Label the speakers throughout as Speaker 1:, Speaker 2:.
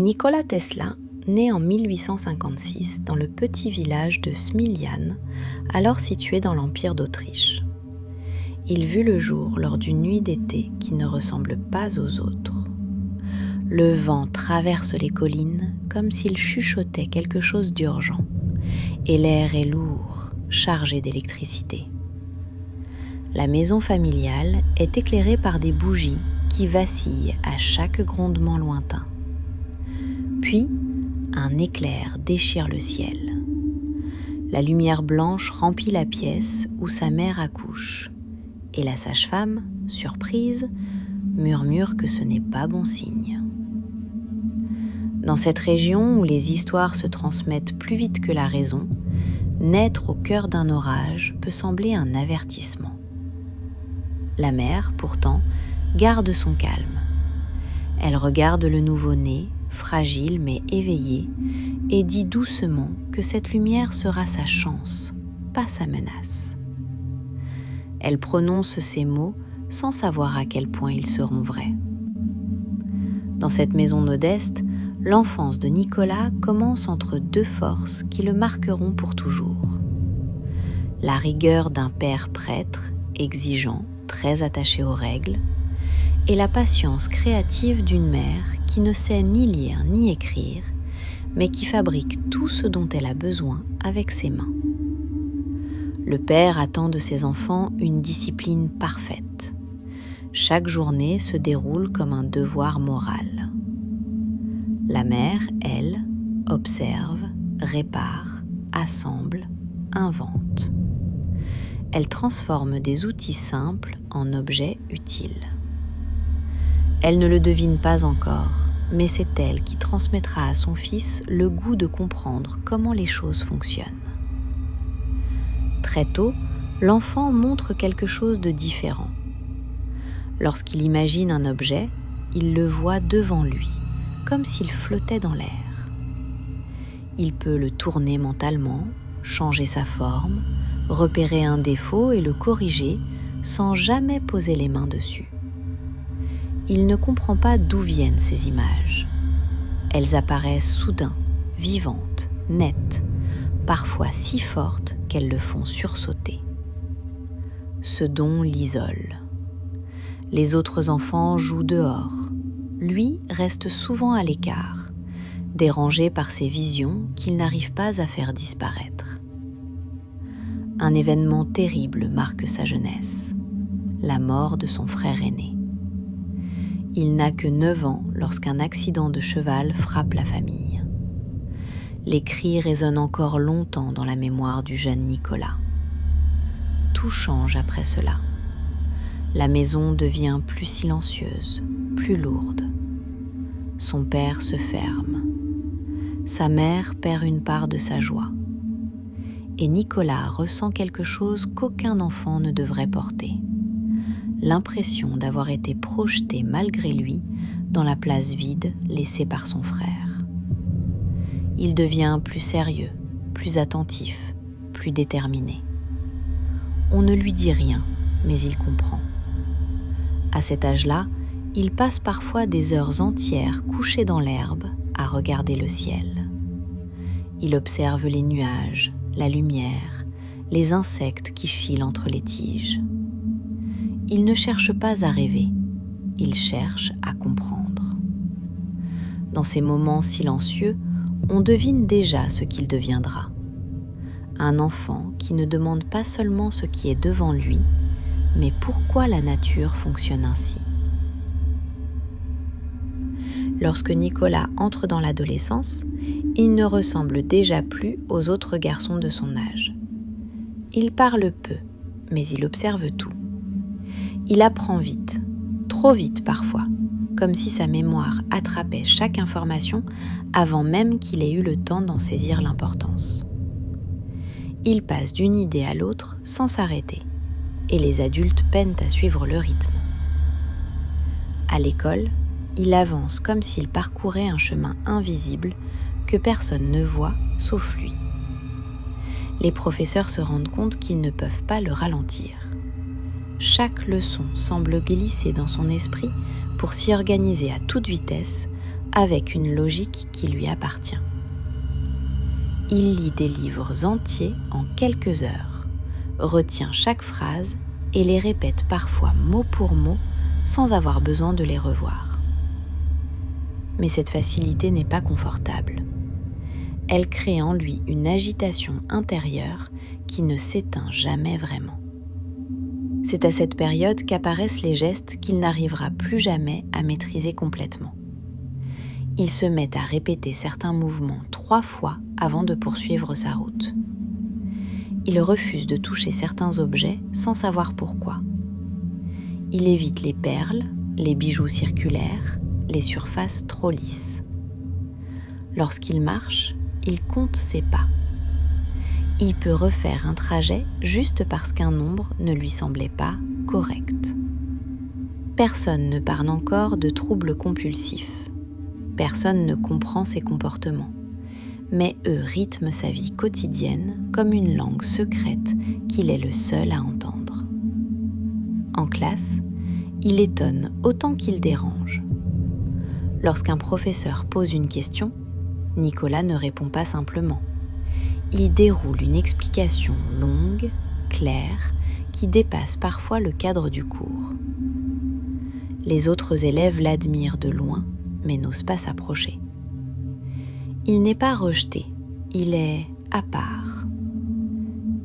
Speaker 1: Nikola Tesla naît en 1856 dans le petit village de Smiljan, alors situé dans l'Empire d'Autriche. Il vit le jour lors d'une nuit d'été qui ne ressemble pas aux autres. Le vent traverse les collines comme s'il chuchotait quelque chose d'urgent, et l'air est lourd, chargé d'électricité. La maison familiale est éclairée par des bougies qui vacillent à chaque grondement lointain. Puis, un éclair déchire le ciel. La lumière blanche remplit la pièce où sa mère accouche, et la sage-femme, surprise, murmure que ce n'est pas bon signe. Dans cette région où les histoires se transmettent plus vite que la raison, naître au cœur d'un orage peut sembler un avertissement. La mère, pourtant, garde son calme. Elle regarde le nouveau-né, fragile mais éveillé, et dit doucement que cette lumière sera sa chance, pas sa menace. Elle prononce ces mots sans savoir à quel point ils seront vrais. Dans cette maison modeste, l'enfance de Nikola commence entre deux forces qui le marqueront pour toujours. La rigueur d'un père prêtre, exigeant, très attaché aux règles, et la patience créative d'une mère qui ne sait ni lire ni écrire, mais qui fabrique tout ce dont elle a besoin avec ses mains. Le père attend de ses enfants une discipline parfaite. Chaque journée se déroule comme un devoir moral. La mère, elle, observe, répare, assemble, invente. Elle transforme des outils simples en objets utiles. Elle ne le devine pas encore, mais c'est elle qui transmettra à son fils le goût de comprendre comment les choses fonctionnent. Très tôt, l'enfant montre quelque chose de différent. Lorsqu'il imagine un objet, il le voit devant lui, comme s'il flottait dans l'air. Il peut le tourner mentalement, changer sa forme, repérer un défaut et le corriger sans jamais poser les mains dessus. Il ne comprend pas d'où viennent ces images. Elles apparaissent soudain, vivantes, nettes, parfois si fortes qu'elles le font sursauter. Ce don l'isole. Les autres enfants jouent dehors. Lui reste souvent à l'écart, dérangé par ces visions qu'il n'arrive pas à faire disparaître. Un événement terrible marque sa jeunesse, la mort de son frère aîné. Il n'a que 9 ans lorsqu'un accident de cheval frappe la famille. Les cris résonnent encore longtemps dans la mémoire du jeune Nikola. Tout change après cela. La maison devient plus silencieuse, plus lourde. Son père se ferme. Sa mère perd une part de sa joie. Et Nikola ressent quelque chose qu'aucun enfant ne devrait porter. L'impression d'avoir été projeté malgré lui dans la place vide laissée par son frère. Il devient plus sérieux, plus attentif, plus déterminé. On ne lui dit rien, mais il comprend. À cet âge-là, il passe parfois des heures entières couché dans l'herbe à regarder le ciel. Il observe les nuages, la lumière, les insectes qui filent entre les tiges. Il ne cherche pas à rêver, il cherche à comprendre. Dans ces moments silencieux, on devine déjà ce qu'il deviendra. Un enfant qui ne demande pas seulement ce qui est devant lui, mais pourquoi la nature fonctionne ainsi. Lorsque Nikola entre dans l'adolescence, il ne ressemble déjà plus aux autres garçons de son âge. Il parle peu, mais il observe tout. Il apprend vite, trop vite parfois, comme si sa mémoire attrapait chaque information avant même qu'il ait eu le temps d'en saisir l'importance. Il passe d'une idée à l'autre sans s'arrêter, et les adultes peinent à suivre le rythme. À l'école, il avance comme s'il parcourait un chemin invisible que personne ne voit sauf lui. Les professeurs se rendent compte qu'ils ne peuvent pas le ralentir. Chaque leçon semble glisser dans son esprit pour s'y organiser à toute vitesse avec une logique qui lui appartient. Il lit des livres entiers en quelques heures, retient chaque phrase et les répète parfois mot pour mot sans avoir besoin de les revoir. Mais cette facilité n'est pas confortable. Elle crée en lui une agitation intérieure qui ne s'éteint jamais vraiment. C'est à cette période qu'apparaissent les gestes qu'il n'arrivera plus jamais à maîtriser complètement. Il se met à répéter certains mouvements 3 fois avant de poursuivre sa route. Il refuse de toucher certains objets sans savoir pourquoi. Il évite les perles, les bijoux circulaires, les surfaces trop lisses. Lorsqu'il marche, il compte ses pas. Il peut refaire un trajet juste parce qu'un nombre ne lui semblait pas correct. Personne ne parle encore de troubles compulsifs. Personne ne comprend ses comportements. Mais eux rythment sa vie quotidienne comme une langue secrète qu'il est le seul à entendre. En classe, il étonne autant qu'il dérange. Lorsqu'un professeur pose une question, Nicolas ne répond pas simplement. Il déroule une explication longue, claire, qui dépasse parfois le cadre du cours. Les autres élèves l'admirent de loin, mais n'osent pas s'approcher. Il n'est pas rejeté, il est à part.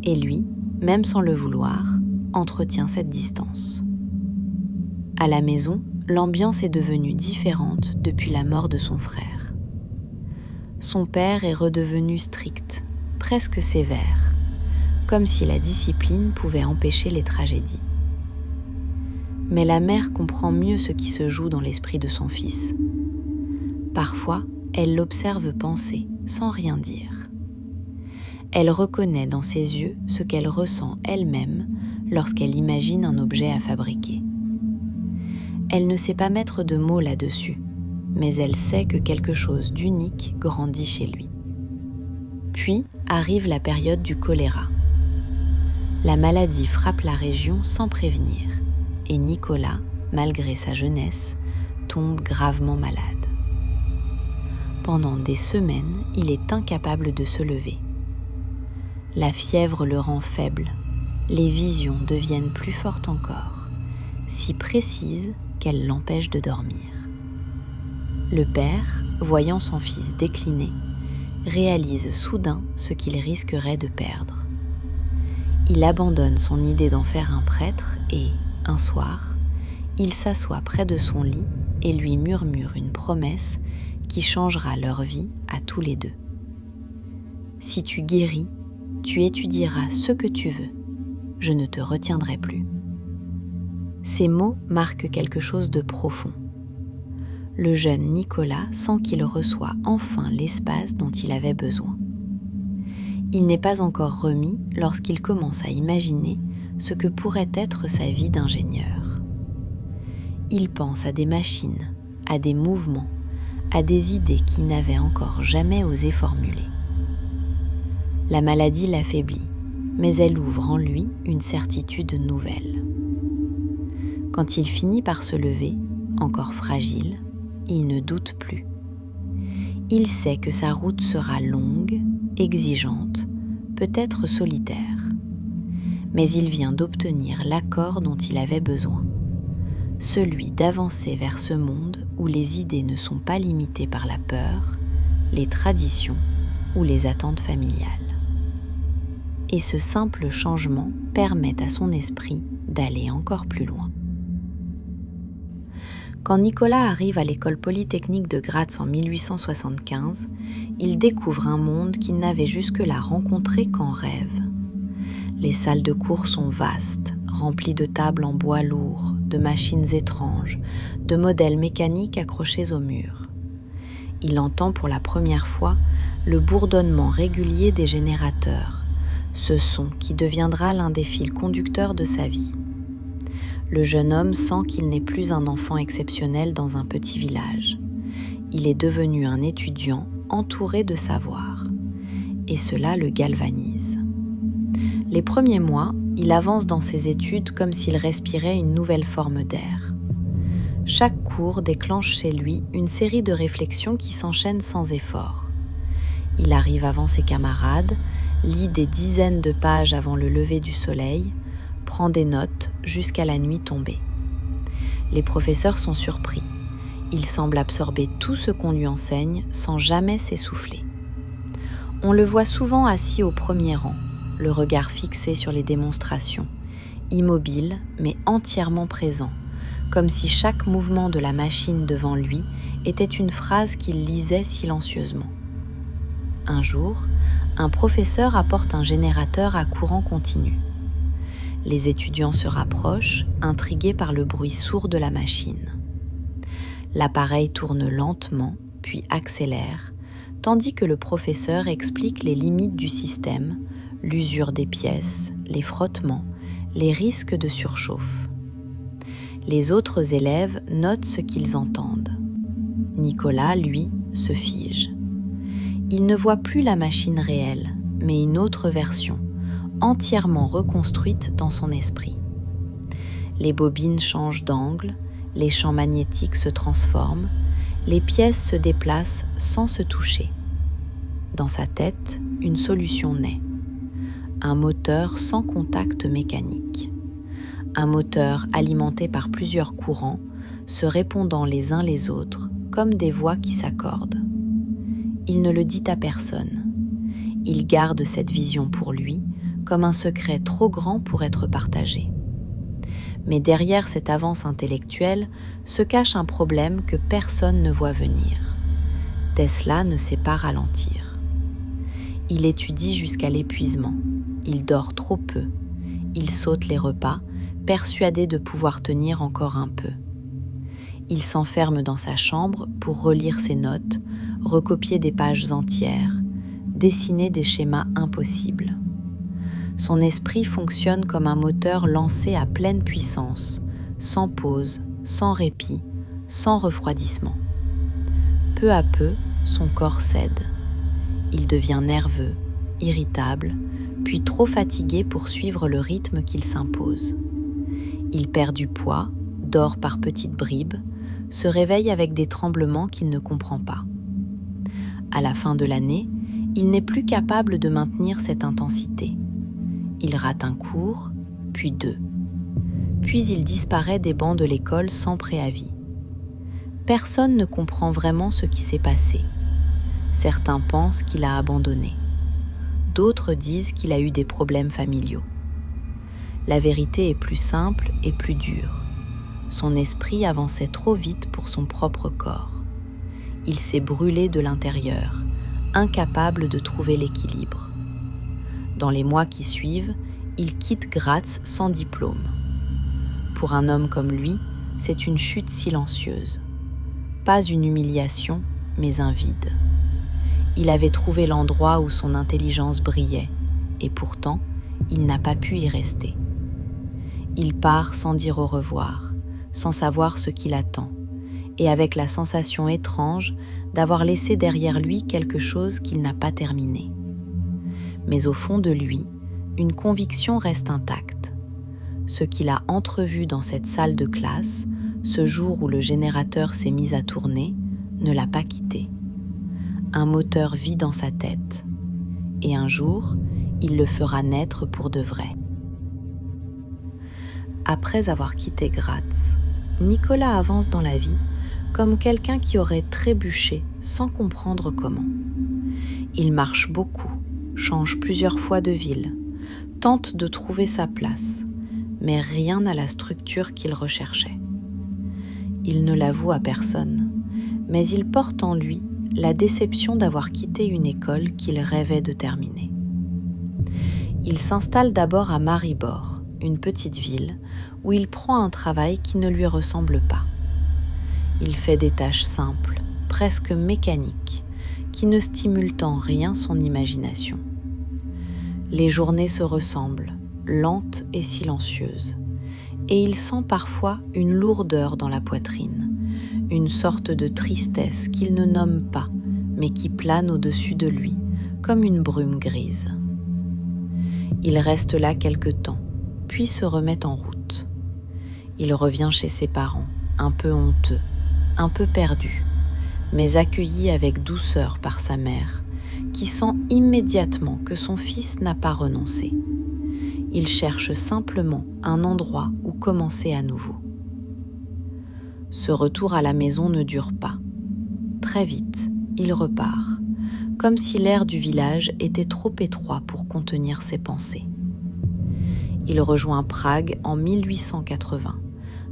Speaker 1: Et lui, même sans le vouloir, entretient cette distance. À la maison, l'ambiance est devenue différente depuis la mort de son frère. Son père est redevenu strict, presque sévère, comme si la discipline pouvait empêcher les tragédies. Mais la mère comprend mieux ce qui se joue dans l'esprit de son fils. Parfois, elle l'observe penser, sans rien dire. Elle reconnaît dans ses yeux ce qu'elle ressent elle-même lorsqu'elle imagine un objet à fabriquer. Elle ne sait pas mettre de mots là-dessus, mais elle sait que quelque chose d'unique grandit chez lui. Puis arrive la période du choléra. La maladie frappe la région sans prévenir, et Nicolas, malgré sa jeunesse, tombe gravement malade. Pendant des semaines, il est incapable de se lever. La fièvre le rend faible, les visions deviennent plus fortes encore, si précises qu'elles l'empêchent de dormir. Le père, voyant son fils décliner, réalise soudain ce qu'il risquerait de perdre. Il abandonne son idée d'en faire un prêtre et, un soir, il s'assoit près de son lit et lui murmure une promesse qui changera leur vie à tous les deux. « Si tu guéris, tu étudieras ce que tu veux. Je ne te retiendrai plus. » Ces mots marquent quelque chose de profond. Le jeune Nicolas sent qu'il reçoit enfin l'espace dont il avait besoin. Il n'est pas encore remis lorsqu'il commence à imaginer ce que pourrait être sa vie d'ingénieur. Il pense à des machines, à des mouvements, à des idées qu'il n'avait encore jamais osé formuler. La maladie l'affaiblit, mais elle ouvre en lui une certitude nouvelle. Quand il finit par se lever, encore fragile, il ne doute plus. Il sait que sa route sera longue, exigeante, peut-être solitaire. Mais il vient d'obtenir l'accord dont il avait besoin, celui d'avancer vers ce monde où les idées ne sont pas limitées par la peur, les traditions ou les attentes familiales. Et ce simple changement permet à son esprit d'aller encore plus loin. Quand Nicolas arrive à l'école polytechnique de Graz en 1875, il découvre un monde qu'il n'avait jusque-là rencontré qu'en rêve. Les salles de cours sont vastes, remplies de tables en bois lourd, de machines étranges, de modèles mécaniques accrochés au mur. Il entend pour la première fois le bourdonnement régulier des générateurs, ce son qui deviendra l'un des fils conducteurs de sa vie. Le jeune homme sent qu'il n'est plus un enfant exceptionnel dans un petit village. Il est devenu un étudiant entouré de savoir, et cela le galvanise. Les premiers mois, il avance dans ses études comme s'il respirait une nouvelle forme d'air. Chaque cours déclenche chez lui une série de réflexions qui s'enchaînent sans effort. Il arrive avant ses camarades, lit des dizaines de pages avant le lever du soleil, prend des notes jusqu'à la nuit tombée. Les professeurs sont surpris. Il semble absorber tout ce qu'on lui enseigne sans jamais s'essouffler. On le voit souvent assis au premier rang, le regard fixé sur les démonstrations, immobile mais entièrement présent, comme si chaque mouvement de la machine devant lui était une phrase qu'il lisait silencieusement. Un jour, un professeur apporte un générateur à courant continu. Les étudiants se rapprochent, intrigués par le bruit sourd de la machine. L'appareil tourne lentement, puis accélère, tandis que le professeur explique les limites du système, l'usure des pièces, les frottements, les risques de surchauffe. Les autres élèves notent ce qu'ils entendent. Nicolas, lui, se fige. Il ne voit plus la machine réelle, mais une autre version, entièrement reconstruite dans son esprit. Les bobines changent d'angle, les champs magnétiques se transforment, les pièces se déplacent sans se toucher. Dans sa tête, une solution naît. Un moteur sans contact mécanique. Un moteur alimenté par plusieurs courants, se répondant les uns les autres, comme des voix qui s'accordent. Il ne le dit à personne. Il garde cette vision pour lui, comme un secret trop grand pour être partagé. Mais derrière cette avance intellectuelle se cache un problème que personne ne voit venir. Tesla ne sait pas ralentir. Il étudie jusqu'à l'épuisement. Il dort trop peu. Il saute les repas, persuadé de pouvoir tenir encore un peu. Il s'enferme dans sa chambre pour relire ses notes, recopier des pages entières, dessiner des schémas impossibles. Son esprit fonctionne comme un moteur lancé à pleine puissance, sans pause, sans répit, sans refroidissement. Peu à peu, son corps cède. Il devient nerveux, irritable, puis trop fatigué pour suivre le rythme qu'il s'impose. Il perd du poids, dort par petites bribes, se réveille avec des tremblements qu'il ne comprend pas. À la fin de l'année, il n'est plus capable de maintenir cette intensité. Il rate un cours, puis deux. Puis il disparaît des bancs de l'école sans préavis. Personne ne comprend vraiment ce qui s'est passé. Certains pensent qu'il a abandonné. D'autres disent qu'il a eu des problèmes familiaux. La vérité est plus simple et plus dure. Son esprit avançait trop vite pour son propre corps. Il s'est brûlé de l'intérieur, incapable de trouver l'équilibre. Dans les mois qui suivent, il quitte Graz sans diplôme. Pour un homme comme lui, c'est une chute silencieuse. Pas une humiliation, mais un vide. Il avait trouvé l'endroit où son intelligence brillait, et pourtant, il n'a pas pu y rester. Il part sans dire au revoir, sans savoir ce qu'il attend, et avec la sensation étrange d'avoir laissé derrière lui quelque chose qu'il n'a pas terminé. Mais au fond de lui, une conviction reste intacte. Ce qu'il a entrevu dans cette salle de classe, ce jour où le générateur s'est mis à tourner, ne l'a pas quitté. Un moteur vit dans sa tête, et un jour, il le fera naître pour de vrai. Après avoir quitté Graz, Nicolas avance dans la vie comme quelqu'un qui aurait trébuché sans comprendre comment. Il marche beaucoup, change plusieurs fois de ville, tente de trouver sa place, mais rien n'a la structure qu'il recherchait. Il ne l'avoue à personne, mais il porte en lui la déception d'avoir quitté une école qu'il rêvait de terminer. Il s'installe d'abord à Maribor, une petite ville, où il prend un travail qui ne lui ressemble pas. Il fait des tâches simples, presque mécaniques, qui ne stimulent en rien son imagination. Les journées se ressemblent, lentes et silencieuses, et il sent parfois une lourdeur dans la poitrine, une sorte de tristesse qu'il ne nomme pas, mais qui plane au-dessus de lui, comme une brume grise. Il reste là quelque temps, puis se remet en route. Il revient chez ses parents, un peu honteux, un peu perdu, mais accueilli avec douceur par sa mère, qui sent immédiatement que son fils n'a pas renoncé. Il cherche simplement un endroit où commencer à nouveau. Ce retour à la maison ne dure pas. Très vite, il repart, comme si l'air du village était trop étroit pour contenir ses pensées. Il rejoint Prague en 1880,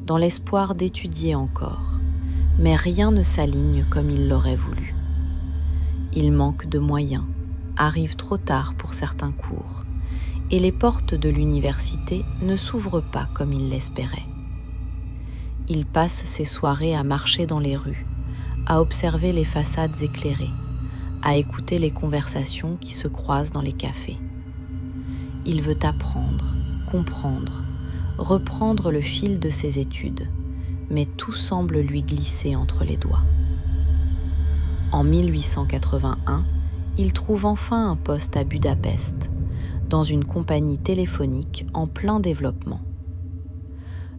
Speaker 1: dans l'espoir d'étudier encore, mais rien ne s'aligne comme il l'aurait voulu. Il manque de moyens, arrive trop tard pour certains cours, et les portes de l'université ne s'ouvrent pas comme il l'espérait. Il passe ses soirées à marcher dans les rues, à observer les façades éclairées, à écouter les conversations qui se croisent dans les cafés. Il veut apprendre, comprendre, reprendre le fil de ses études, mais tout semble lui glisser entre les doigts. En 1881, il trouve enfin un poste à Budapest, dans une compagnie téléphonique en plein développement.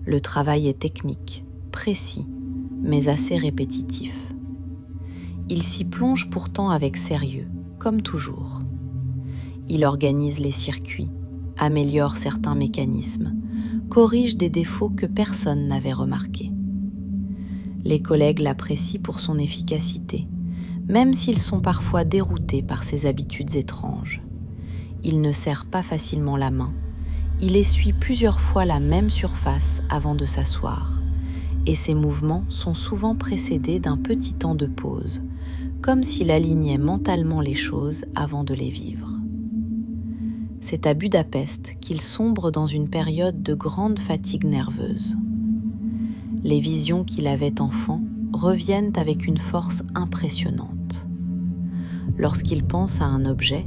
Speaker 1: Le travail est technique, précis, mais assez répétitif. Il s'y plonge pourtant avec sérieux, comme toujours. Il organise les circuits, améliore certains mécanismes, corrige des défauts que personne n'avait remarqués. Les collègues l'apprécient pour son efficacité, même s'ils sont parfois déroutés par ses habitudes étranges. Il ne serre pas facilement la main, il essuie plusieurs fois la même surface avant de s'asseoir, et ses mouvements sont souvent précédés d'un petit temps de pause, comme s'il alignait mentalement les choses avant de les vivre. C'est à Budapest qu'il sombre dans une période de grande fatigue nerveuse. Les visions qu'il avait enfant reviennent avec une force impressionnante. Lorsqu'il pense à un objet,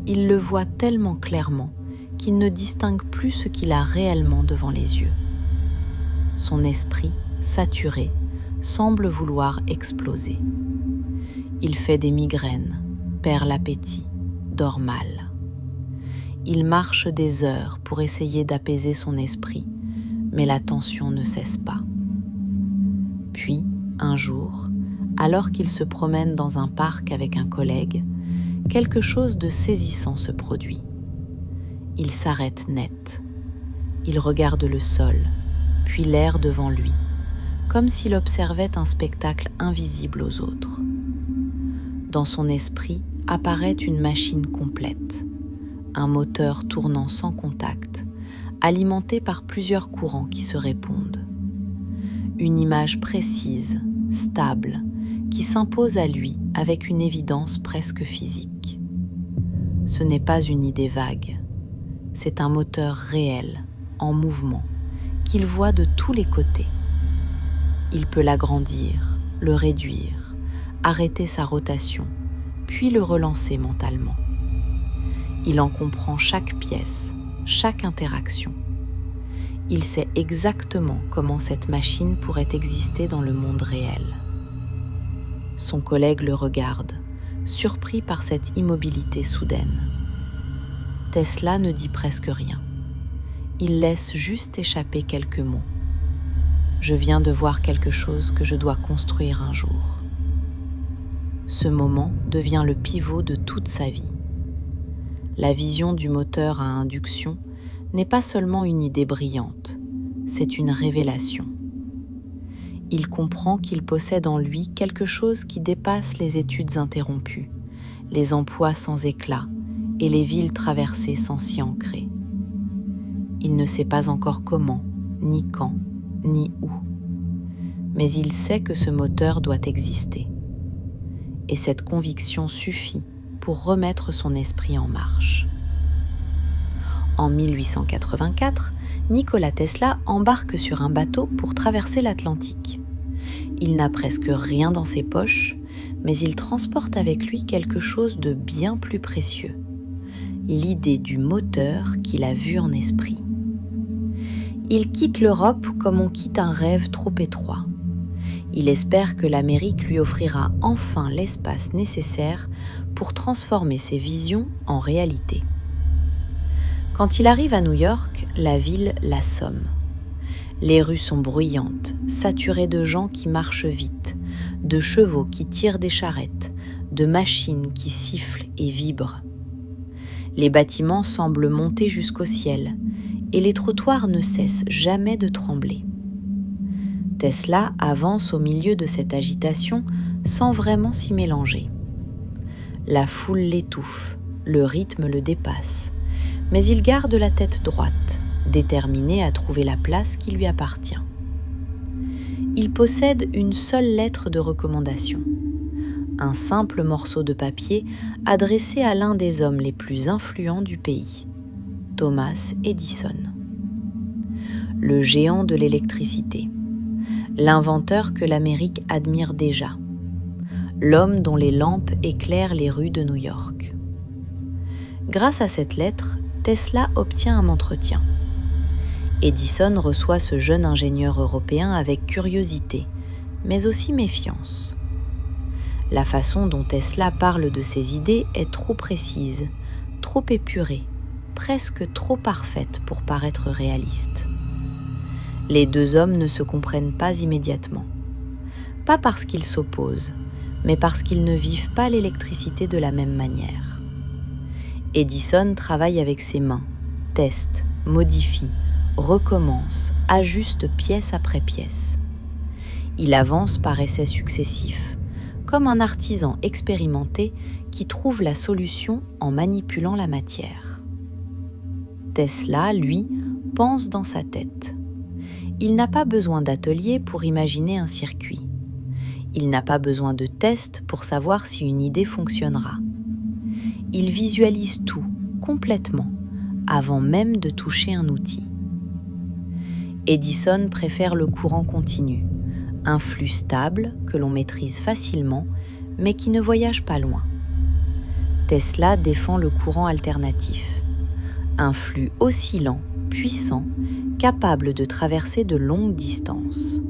Speaker 1: il le voit tellement clairement qu'il ne distingue plus ce qu'il a réellement devant les yeux. Son esprit, saturé, semble vouloir exploser. Il fait des migraines, perd l'appétit, dort mal. Il marche des heures pour essayer d'apaiser son esprit, mais la tension ne cesse pas. Puis, un jour, alors qu'il se promène dans un parc avec un collègue, quelque chose de saisissant se produit. Il s'arrête net. Il regarde le sol, puis l'air devant lui, comme s'il observait un spectacle invisible aux autres. Dans son esprit apparaît une machine complète, un moteur tournant sans contact, alimenté par plusieurs courants qui se répondent. Une image précise, stable, qui s'impose à lui avec une évidence presque physique. Ce n'est pas une idée vague, c'est un moteur réel, en mouvement, qu'il voit de tous les côtés. Il peut l'agrandir, le réduire, arrêter sa rotation, puis le relancer mentalement. Il en comprend chaque pièce, chaque interaction. Il sait exactement comment cette machine pourrait exister dans le monde réel. Son collègue le regarde, surpris par cette immobilité soudaine. Tesla ne dit presque rien. Il laisse juste échapper quelques mots. « Je viens de voir quelque chose que je dois construire un jour. » Ce moment devient le pivot de toute sa vie. La vision du moteur à induction n'est pas seulement une idée brillante, c'est une révélation. Il comprend qu'il possède en lui quelque chose qui dépasse les études interrompues, les emplois sans éclat et les villes traversées sans s'y ancrer. Il ne sait pas encore comment, ni quand, ni où. Mais il sait que ce moteur doit exister. Et cette conviction suffit pour remettre son esprit en marche. En 1884, Nikola Tesla embarque sur un bateau pour traverser l'Atlantique. Il n'a presque rien dans ses poches, mais il transporte avec lui quelque chose de bien plus précieux, l'idée du moteur qu'il a vu en esprit. Il quitte l'Europe comme on quitte un rêve trop étroit. Il espère que l'Amérique lui offrira enfin l'espace nécessaire pour transformer ses visions en réalité. Quand il arrive à New York, la ville l'assomme. Les rues sont bruyantes, saturées de gens qui marchent vite, de chevaux qui tirent des charrettes, de machines qui sifflent et vibrent. Les bâtiments semblent monter jusqu'au ciel et les trottoirs ne cessent jamais de trembler. Tesla avance au milieu de cette agitation sans vraiment s'y mélanger. La foule l'étouffe, le rythme le dépasse, mais il garde la tête droite, déterminé à trouver la place qui lui appartient. Il possède une seule lettre de recommandation, un simple morceau de papier adressé à l'un des hommes les plus influents du pays, Thomas Edison. Le géant de l'électricité, l'inventeur que l'Amérique admire déjà, l'homme dont les lampes éclairent les rues de New York. Grâce à cette lettre, Tesla obtient un entretien. Edison reçoit ce jeune ingénieur européen avec curiosité, mais aussi méfiance. La façon dont Tesla parle de ses idées est trop précise, trop épurée, presque trop parfaite pour paraître réaliste. Les deux hommes ne se comprennent pas immédiatement. Pas parce qu'ils s'opposent, mais parce qu'ils ne vivent pas l'électricité de la même manière. Edison travaille avec ses mains, teste, modifie, recommence, ajuste pièce après pièce. Il avance par essais successifs, comme un artisan expérimenté qui trouve la solution en manipulant la matière. Tesla, lui, pense dans sa tête. Il n'a pas besoin d'atelier pour imaginer un circuit. Il n'a pas besoin de tests pour savoir si une idée fonctionnera. Il visualise tout, complètement, avant même de toucher un outil. Edison préfère le courant continu, un flux stable que l'on maîtrise facilement, mais qui ne voyage pas loin. Tesla défend le courant alternatif, un flux oscillant, puissant, capable de traverser de longues distances.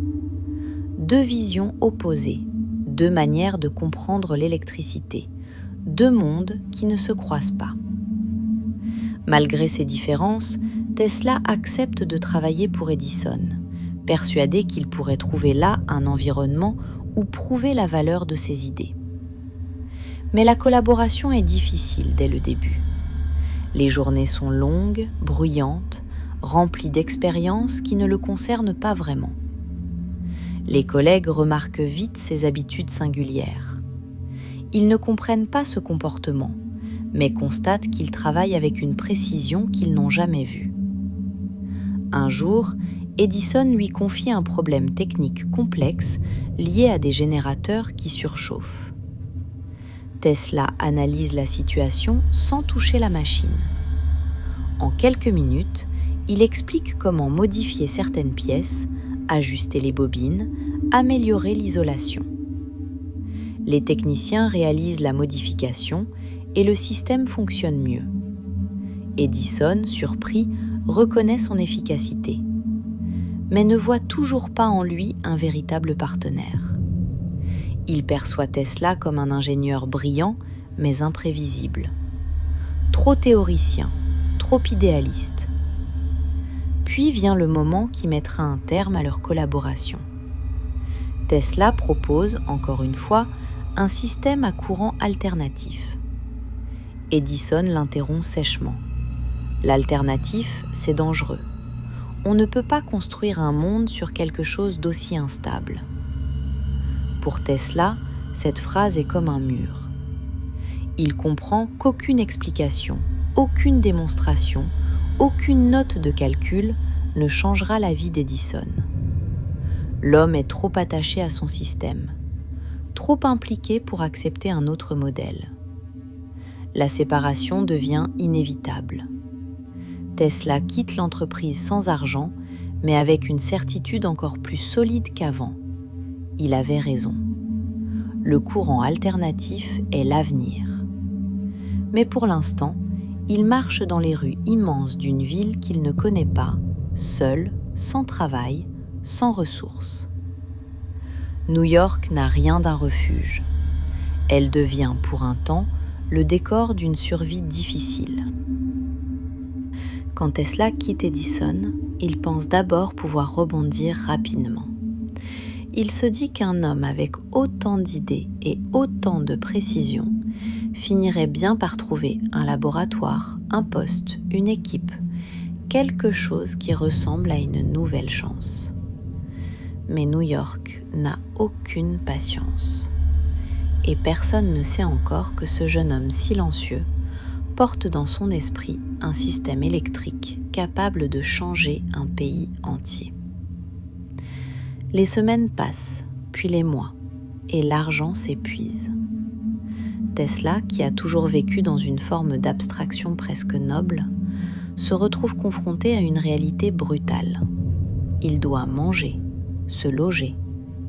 Speaker 1: Deux visions opposées, deux manières de comprendre l'électricité, deux mondes qui ne se croisent pas. Malgré ces différences, Tesla accepte de travailler pour Edison, persuadé qu'il pourrait trouver là un environnement où prouver la valeur de ses idées. Mais la collaboration est difficile dès le début. Les journées sont longues, bruyantes, remplies d'expériences qui ne le concernent pas vraiment. Les collègues remarquent vite ses habitudes singulières. Ils ne comprennent pas ce comportement, mais constatent qu'il travaille avec une précision qu'ils n'ont jamais vue. Un jour, Edison lui confie un problème technique complexe lié à des générateurs qui surchauffent. Tesla analyse la situation sans toucher la machine. En quelques minutes, il explique comment modifier certaines pièces, ajuster les bobines, améliorer l'isolation. Les techniciens réalisent la modification et le système fonctionne mieux. Edison, surpris, reconnaît son efficacité, mais ne voit toujours pas en lui un véritable partenaire. Il perçoit Tesla comme un ingénieur brillant, mais imprévisible. Trop théoricien, trop idéaliste. Puis vient le moment qui mettra un terme à leur collaboration. Tesla propose, encore une fois, un système à courant alternatif. Edison l'interrompt sèchement. L'alternatif, c'est dangereux. On ne peut pas construire un monde sur quelque chose d'aussi instable. Pour Tesla, cette phrase est comme un mur. Il comprend qu'aucune explication, aucune démonstration, aucune note de calcul ne changera la vie d'Edison. L'homme est trop attaché à son système, trop impliqué pour accepter un autre modèle. La séparation devient inévitable. Tesla quitte l'entreprise sans argent, mais avec une certitude encore plus solide qu'avant. Il avait raison. Le courant alternatif est l'avenir. Mais pour l'instant, il marche dans les rues immenses d'une ville qu'il ne connaît pas, seul, sans travail, sans ressources. New York n'a rien d'un refuge. Elle devient pour un temps le décor d'une survie difficile. Quand Tesla quitte Edison, il pense d'abord pouvoir rebondir rapidement. Il se dit qu'un homme avec autant d'idées et autant de précision finirait bien par trouver un laboratoire, un poste, une équipe, quelque chose qui ressemble à une nouvelle chance. Mais New York n'a aucune patience. Et personne ne sait encore que ce jeune homme silencieux porte dans son esprit un système électrique capable de changer un pays entier. Les semaines passent, puis les mois, et l'argent s'épuise. Tesla, qui a toujours vécu dans une forme d'abstraction presque noble, se retrouve confronté à une réalité brutale. Il doit manger, se loger,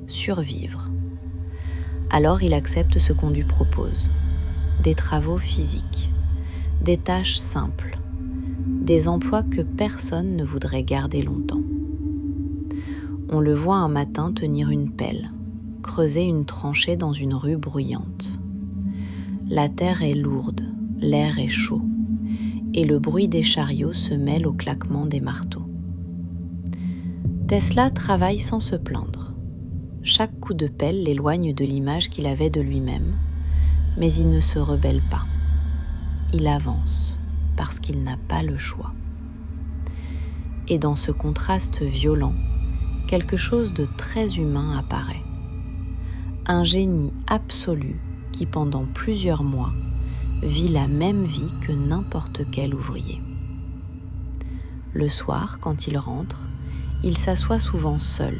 Speaker 1: survivre. Alors il accepte ce qu'on lui propose. Des travaux physiques, des tâches simples, des emplois que personne ne voudrait garder longtemps. On le voit un matin tenir une pelle, creuser une tranchée dans une rue bruyante. La terre est lourde, l'air est chaud, et le bruit des chariots se mêle au claquement des marteaux. Tesla travaille sans se plaindre. Chaque coup de pelle l'éloigne de l'image qu'il avait de lui-même, mais il ne se rebelle pas. Il avance, parce qu'il n'a pas le choix. Et dans ce contraste violent, quelque chose de très humain apparaît. Un génie absolu qui, pendant plusieurs mois, vit la même vie que n'importe quel ouvrier. Le soir, quand il rentre, il s'assoit souvent seul,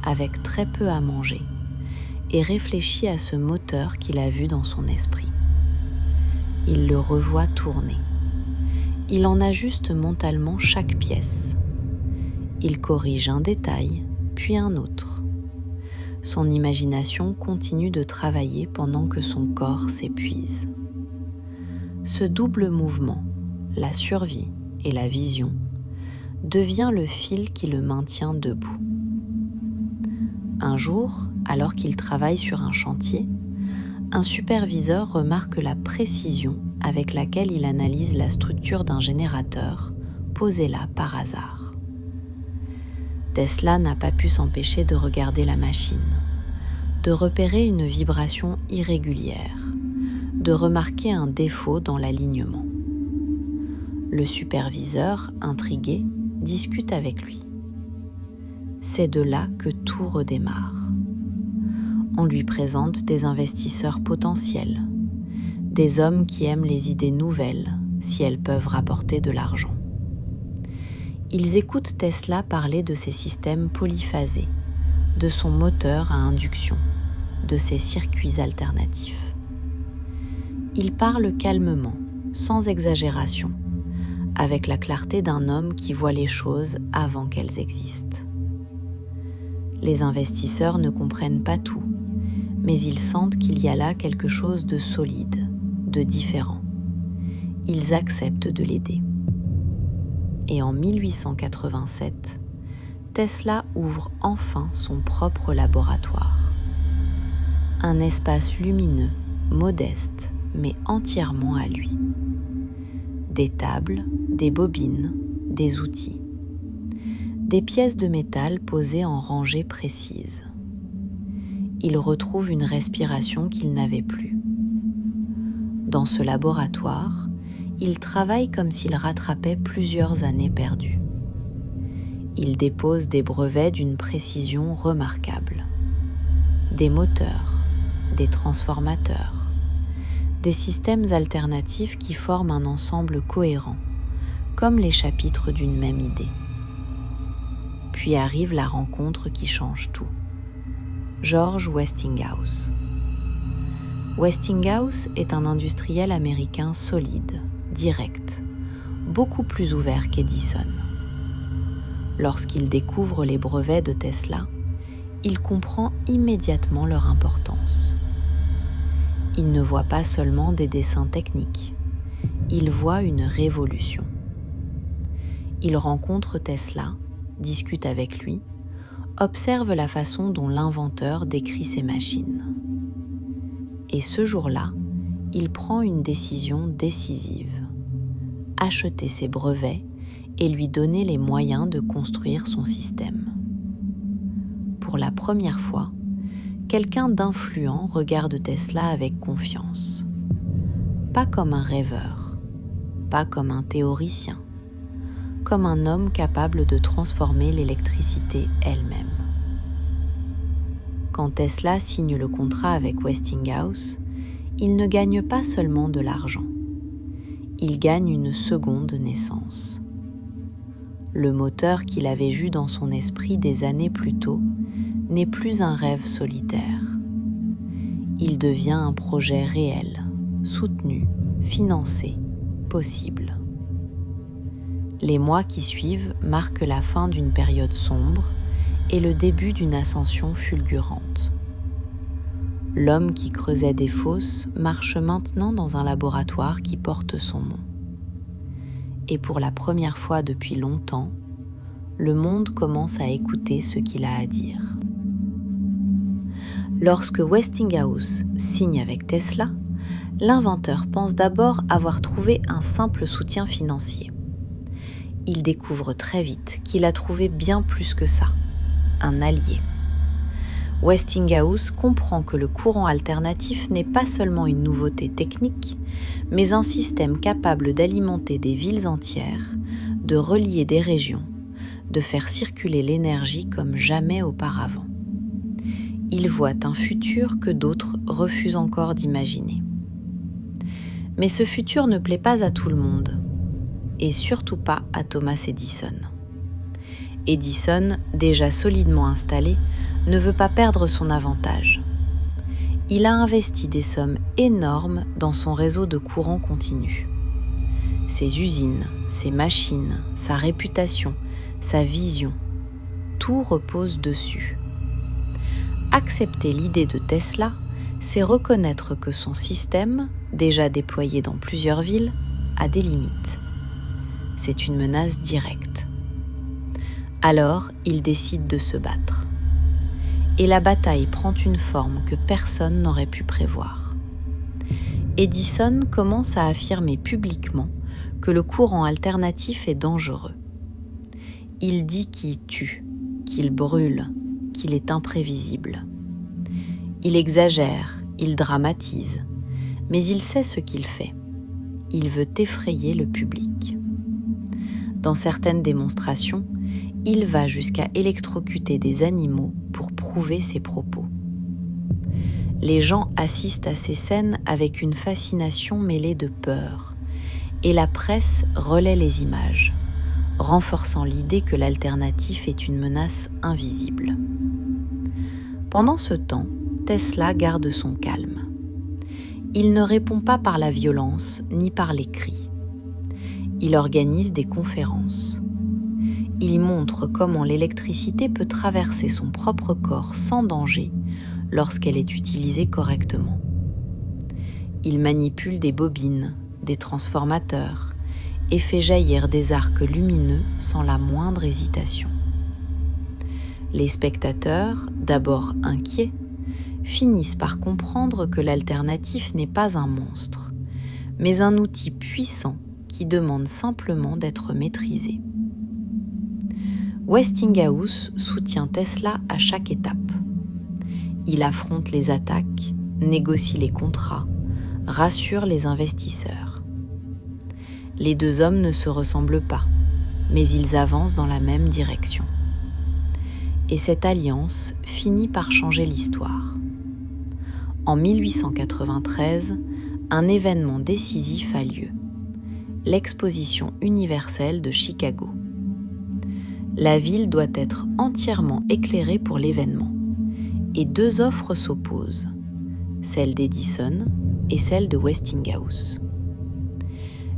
Speaker 1: avec très peu à manger, et réfléchit à ce moteur qu'il a vu dans son esprit. Il le revoit tourner. Il en ajuste mentalement chaque pièce. Il corrige un détail, puis un autre. Son imagination continue de travailler pendant que son corps s'épuise. Ce double mouvement, la survie et la vision, devient le fil qui le maintient debout. Un jour, alors qu'il travaille sur un chantier, un superviseur remarque la précision avec laquelle il analyse la structure d'un générateur posé là par hasard. Tesla n'a pas pu s'empêcher de regarder la machine, de repérer une vibration irrégulière, de remarquer un défaut dans l'alignement. Le superviseur, intrigué, discute avec lui. C'est de là que tout redémarre. On lui présente des investisseurs potentiels, des hommes qui aiment les idées nouvelles si elles peuvent rapporter de l'argent. Ils écoutent Tesla parler de ses systèmes polyphasés, de son moteur à induction, de ses circuits alternatifs. Il parle calmement, sans exagération, avec la clarté d'un homme qui voit les choses avant qu'elles existent. Les investisseurs ne comprennent pas tout, mais ils sentent qu'il y a là quelque chose de solide, de différent. Ils acceptent de l'aider. Et en 1887, Tesla ouvre enfin son propre laboratoire. Un espace lumineux, modeste, mais entièrement à lui. Des tables, des bobines, des outils. Des pièces de métal posées en rangées précises. Il retrouve une respiration qu'il n'avait plus. Dans ce laboratoire, il travaille comme s'il rattrapait plusieurs années perdues. Il dépose des brevets d'une précision remarquable. Des moteurs, des transformateurs, des systèmes alternatifs qui forment un ensemble cohérent, comme les chapitres d'une même idée. Puis arrive la rencontre qui change tout. George Westinghouse. Westinghouse est un industriel américain solide, direct, beaucoup plus ouvert qu'Edison. Lorsqu'il découvre les brevets de Tesla, il comprend immédiatement leur importance. Il ne voit pas seulement des dessins techniques, il voit une révolution. Il rencontre Tesla, discute avec lui, observe la façon dont l'inventeur décrit ses machines. Et ce jour-là, il prend une décision décisive. Acheter ses brevets et lui donner les moyens de construire son système. Pour la première fois, quelqu'un d'influent regarde Tesla avec confiance. Pas comme un rêveur, pas comme un théoricien, comme un homme capable de transformer l'électricité elle-même. Quand Tesla signe le contrat avec Westinghouse, il ne gagne pas seulement de l'argent. Il gagne une seconde naissance. Le moteur qu'il avait eu dans son esprit des années plus tôt n'est plus un rêve solitaire. Il devient un projet réel, soutenu, financé, possible. Les mois qui suivent marquent la fin d'une période sombre et le début d'une ascension fulgurante. L'homme qui creusait des fosses marche maintenant dans un laboratoire qui porte son nom. Et pour la première fois depuis longtemps, le monde commence à écouter ce qu'il a à dire. Lorsque Westinghouse signe avec Tesla, l'inventeur pense d'abord avoir trouvé un simple soutien financier. Il découvre très vite qu'il a trouvé bien plus que ça, un allié. Westinghouse comprend que le courant alternatif n'est pas seulement une nouveauté technique, mais un système capable d'alimenter des villes entières, de relier des régions, de faire circuler l'énergie comme jamais auparavant. Il voit un futur que d'autres refusent encore d'imaginer. Mais ce futur ne plaît pas à tout le monde, et surtout pas à Thomas Edison. Edison, déjà solidement installé, ne veut pas perdre son avantage. Il a investi des sommes énormes dans son réseau de courant continu. Ses usines, ses machines, sa réputation, sa vision, tout repose dessus. Accepter l'idée de Tesla, c'est reconnaître que son système, déjà déployé dans plusieurs villes, a des limites. C'est une menace directe. Alors, il décide de se battre. Et la bataille prend une forme que personne n'aurait pu prévoir. Edison commence à affirmer publiquement que le courant alternatif est dangereux. Il dit qu'il tue, qu'il brûle, qu'il est imprévisible. Il exagère, il dramatise, mais il sait ce qu'il fait. Il veut effrayer le public. Dans certaines démonstrations, il va jusqu'à électrocuter des animaux pour prouver ses propos. Les gens assistent à ces scènes avec une fascination mêlée de peur, et la presse relaie les images, renforçant l'idée que l'alternatif est une menace invisible. Pendant ce temps, Tesla garde son calme. Il ne répond pas par la violence ni par les cris. Il organise des conférences. Il montre comment l'électricité peut traverser son propre corps sans danger lorsqu'elle est utilisée correctement. Il manipule des bobines, des transformateurs et fait jaillir des arcs lumineux sans la moindre hésitation. Les spectateurs, d'abord inquiets, finissent par comprendre que l'alternatif n'est pas un monstre, mais un outil puissant qui demande simplement d'être maîtrisé. Westinghouse soutient Tesla à chaque étape. Il affronte les attaques, négocie les contrats, rassure les investisseurs. Les deux hommes ne se ressemblent pas, mais ils avancent dans la même direction. Et cette alliance finit par changer l'histoire. En 1893, un événement décisif a lieu, l'Exposition universelle de Chicago. La ville doit être entièrement éclairée pour l'événement, et deux offres s'opposent, celle d'Edison et celle de Westinghouse.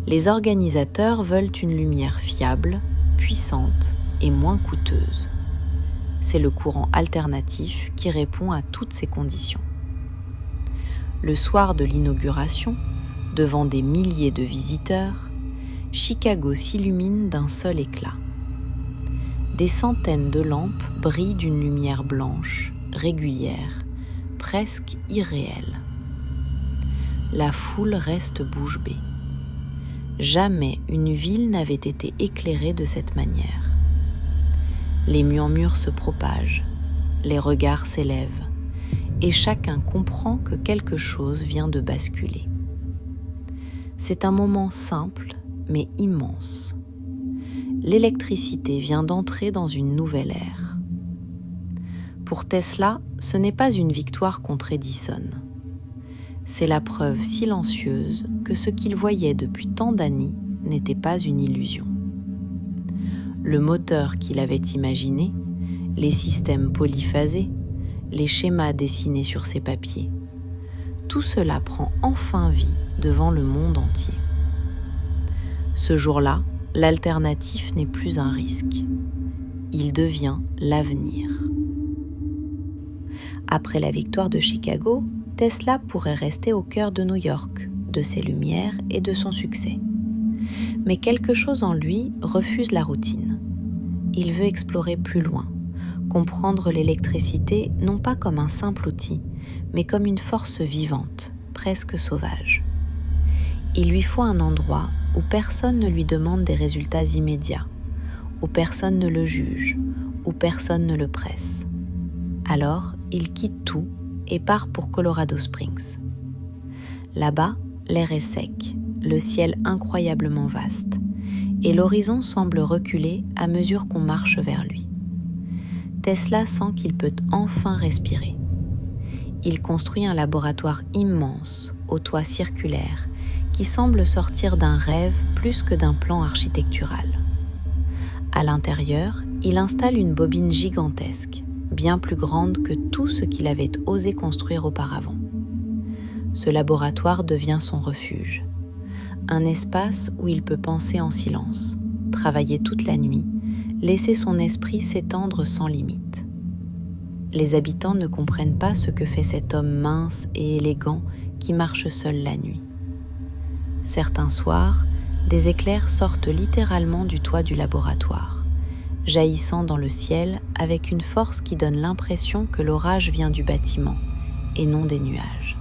Speaker 1: Les organisateurs veulent une lumière fiable, puissante et moins coûteuse. C'est le courant alternatif qui répond à toutes ces conditions. Le soir de l'inauguration, devant des milliers de visiteurs, Chicago s'illumine d'un seul éclat. Des centaines de lampes brillent d'une lumière blanche, régulière, presque irréelle. La foule reste bouche bée. Jamais une ville n'avait été éclairée de cette manière. Les murmures se propagent, les regards s'élèvent, et chacun comprend que quelque chose vient de basculer. C'est un moment simple, mais immense. L'électricité vient d'entrer dans une nouvelle ère. Pour Tesla, ce n'est pas une victoire contre Edison. C'est la preuve silencieuse que ce qu'il voyait depuis tant d'années n'était pas une illusion. Le moteur qu'il avait imaginé, les systèmes polyphasés, les schémas dessinés sur ses papiers, tout cela prend enfin vie devant le monde entier. Ce jour-là, l'alternatif n'est plus un risque. Il devient l'avenir. Après la victoire de Chicago, Tesla pourrait rester au cœur de New York, de ses lumières et de son succès. Mais quelque chose en lui refuse la routine. Il veut explorer plus loin, comprendre l'électricité non pas comme un simple outil, mais comme une force vivante, presque sauvage. Il lui faut un endroit où personne ne lui demande des résultats immédiats, où personne ne le juge, où personne ne le presse. Alors, il quitte tout et part pour Colorado Springs. Là-bas, l'air est sec, le ciel incroyablement vaste, et l'horizon semble reculer à mesure qu'on marche vers lui. Tesla sent qu'il peut enfin respirer. Il construit un laboratoire immense, au toit circulaire, qui semble sortir d'un rêve plus que d'un plan architectural. À l'intérieur, il installe une bobine gigantesque, bien plus grande que tout ce qu'il avait osé construire auparavant. Ce laboratoire devient son refuge, un espace où il peut penser en silence, travailler toute la nuit, laisser son esprit s'étendre sans limite. Les habitants ne comprennent pas ce que fait cet homme mince et élégant qui marche seul la nuit. Certains soirs, des éclairs sortent littéralement du toit du laboratoire, jaillissant dans le ciel avec une force qui donne l'impression que l'orage vient du bâtiment et non des nuages.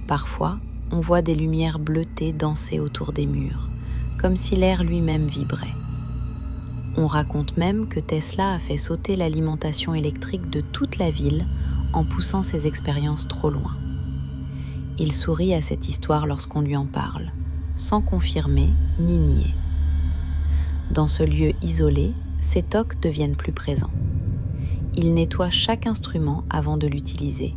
Speaker 1: Parfois, on voit des lumières bleutées danser autour des murs, comme si l'air lui-même vibrait. On raconte même que Tesla a fait sauter l'alimentation électrique de toute la ville en poussant ses expériences trop loin. Il sourit à cette histoire lorsqu'on lui en parle, sans confirmer ni nier. Dans ce lieu isolé, ses tocs deviennent plus présents. Il nettoie chaque instrument avant de l'utiliser,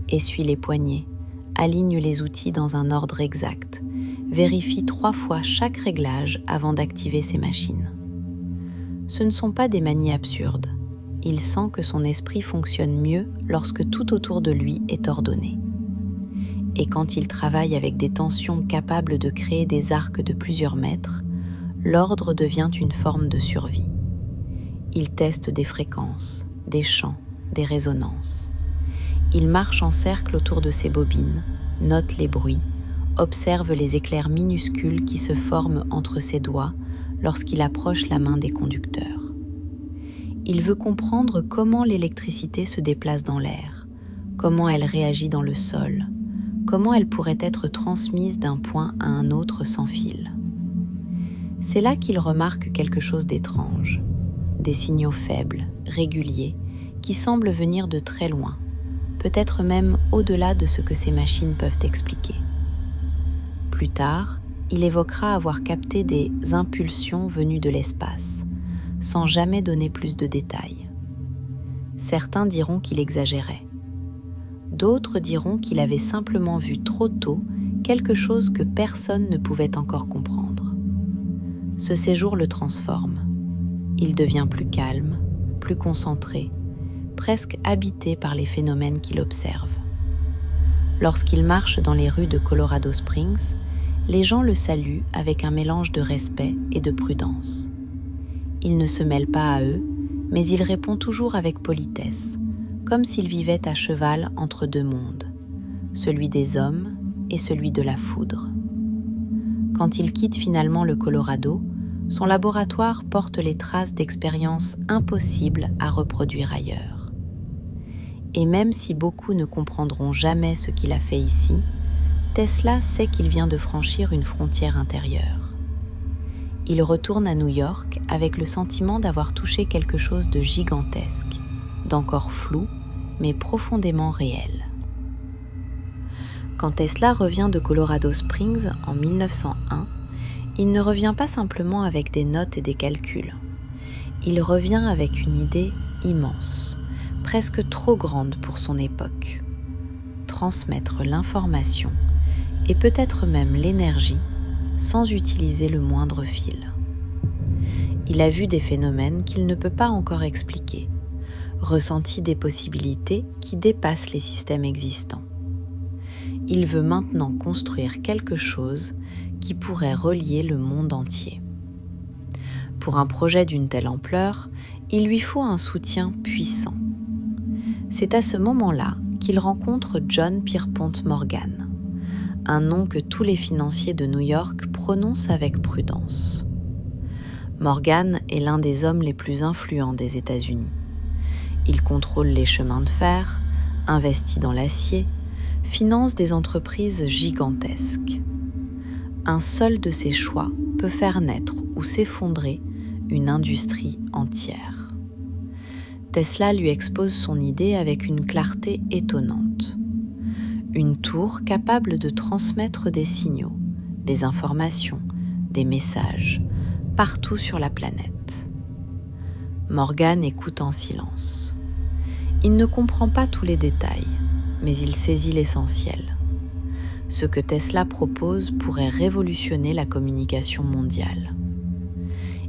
Speaker 1: essuie les poignées, aligne les outils dans un ordre exact, vérifie 3 fois chaque réglage avant d'activer ses machines. Ce ne sont pas des manies absurdes. Il sent que son esprit fonctionne mieux lorsque tout autour de lui est ordonné. Et quand il travaille avec des tensions capables de créer des arcs de plusieurs mètres, l'ordre devient une forme de survie. Il teste des fréquences, des chants, des résonances. Il marche en cercle autour de ses bobines, note les bruits, observe les éclairs minuscules qui se forment entre ses doigts lorsqu'il approche la main des conducteurs. Il veut comprendre comment l'électricité se déplace dans l'air, comment elle réagit dans le sol, comment elle pourrait être transmise d'un point à un autre sans fil. C'est là qu'il remarque quelque chose d'étrange, des signaux faibles, réguliers, qui semblent venir de très loin, peut-être même au-delà de ce que ces machines peuvent expliquer. Plus tard, il évoquera avoir capté des impulsions venues de l'espace, sans jamais donner plus de détails. Certains diront qu'il exagérait. D'autres diront qu'il avait simplement vu trop tôt quelque chose que personne ne pouvait encore comprendre. Ce séjour le transforme. Il devient plus calme, plus concentré, presque habité par les phénomènes qu'il observe. Lorsqu'il marche dans les rues de Colorado Springs, les gens le saluent avec un mélange de respect et de prudence. Il ne se mêle pas à eux, mais il répond toujours avec politesse, comme s'il vivait à cheval entre 2 mondes, celui des hommes et celui de la foudre. Quand il quitte finalement le Colorado, son laboratoire porte les traces d'expériences impossibles à reproduire ailleurs. Et même si beaucoup ne comprendront jamais ce qu'il a fait ici, Tesla sait qu'il vient de franchir une frontière intérieure. Il retourne à New York avec le sentiment d'avoir touché quelque chose de gigantesque, d'encore flou, mais profondément réel. Quand Tesla revient de Colorado Springs en 1901, il ne revient pas simplement avec des notes et des calculs. Il revient avec une idée immense, presque trop grande pour son époque. Transmettre l'information et peut-être même l'énergie sans utiliser le moindre fil. Il a vu des phénomènes qu'il ne peut pas encore expliquer, ressenti des possibilités qui dépassent les systèmes existants. Il veut maintenant construire quelque chose qui pourrait relier le monde entier. Pour un projet d'une telle ampleur, il lui faut un soutien puissant. C'est à ce moment-là qu'il rencontre John Pierpont Morgan, un nom que tous les financiers de New York prononcent avec prudence. Morgan est l'un des hommes les plus influents des États-Unis. Il contrôle les chemins de fer, investit dans l'acier, finance des entreprises gigantesques. Un seul de ses choix peut faire naître ou s'effondrer une industrie entière. Tesla lui expose son idée avec une clarté étonnante. Une tour capable de transmettre des signaux, des informations, des messages, partout sur la planète. Morgan écoute en silence. Il ne comprend pas tous les détails, mais il saisit l'essentiel. Ce que Tesla propose pourrait révolutionner la communication mondiale.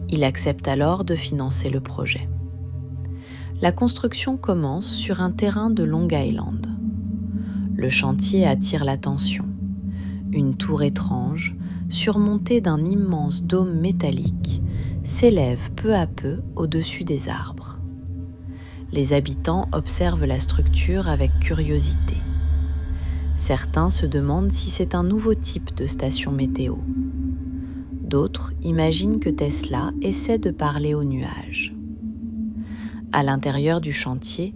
Speaker 1: Il accepte alors de financer le projet. La construction commence sur un terrain de Long Island. Le chantier attire l'attention. Une tour étrange, surmontée d'un immense dôme métallique, s'élève peu à peu au-dessus des arbres. Les habitants observent la structure avec curiosité. Certains se demandent si c'est un nouveau type de station météo. D'autres imaginent que Tesla essaie de parler aux nuages. À l'intérieur du chantier,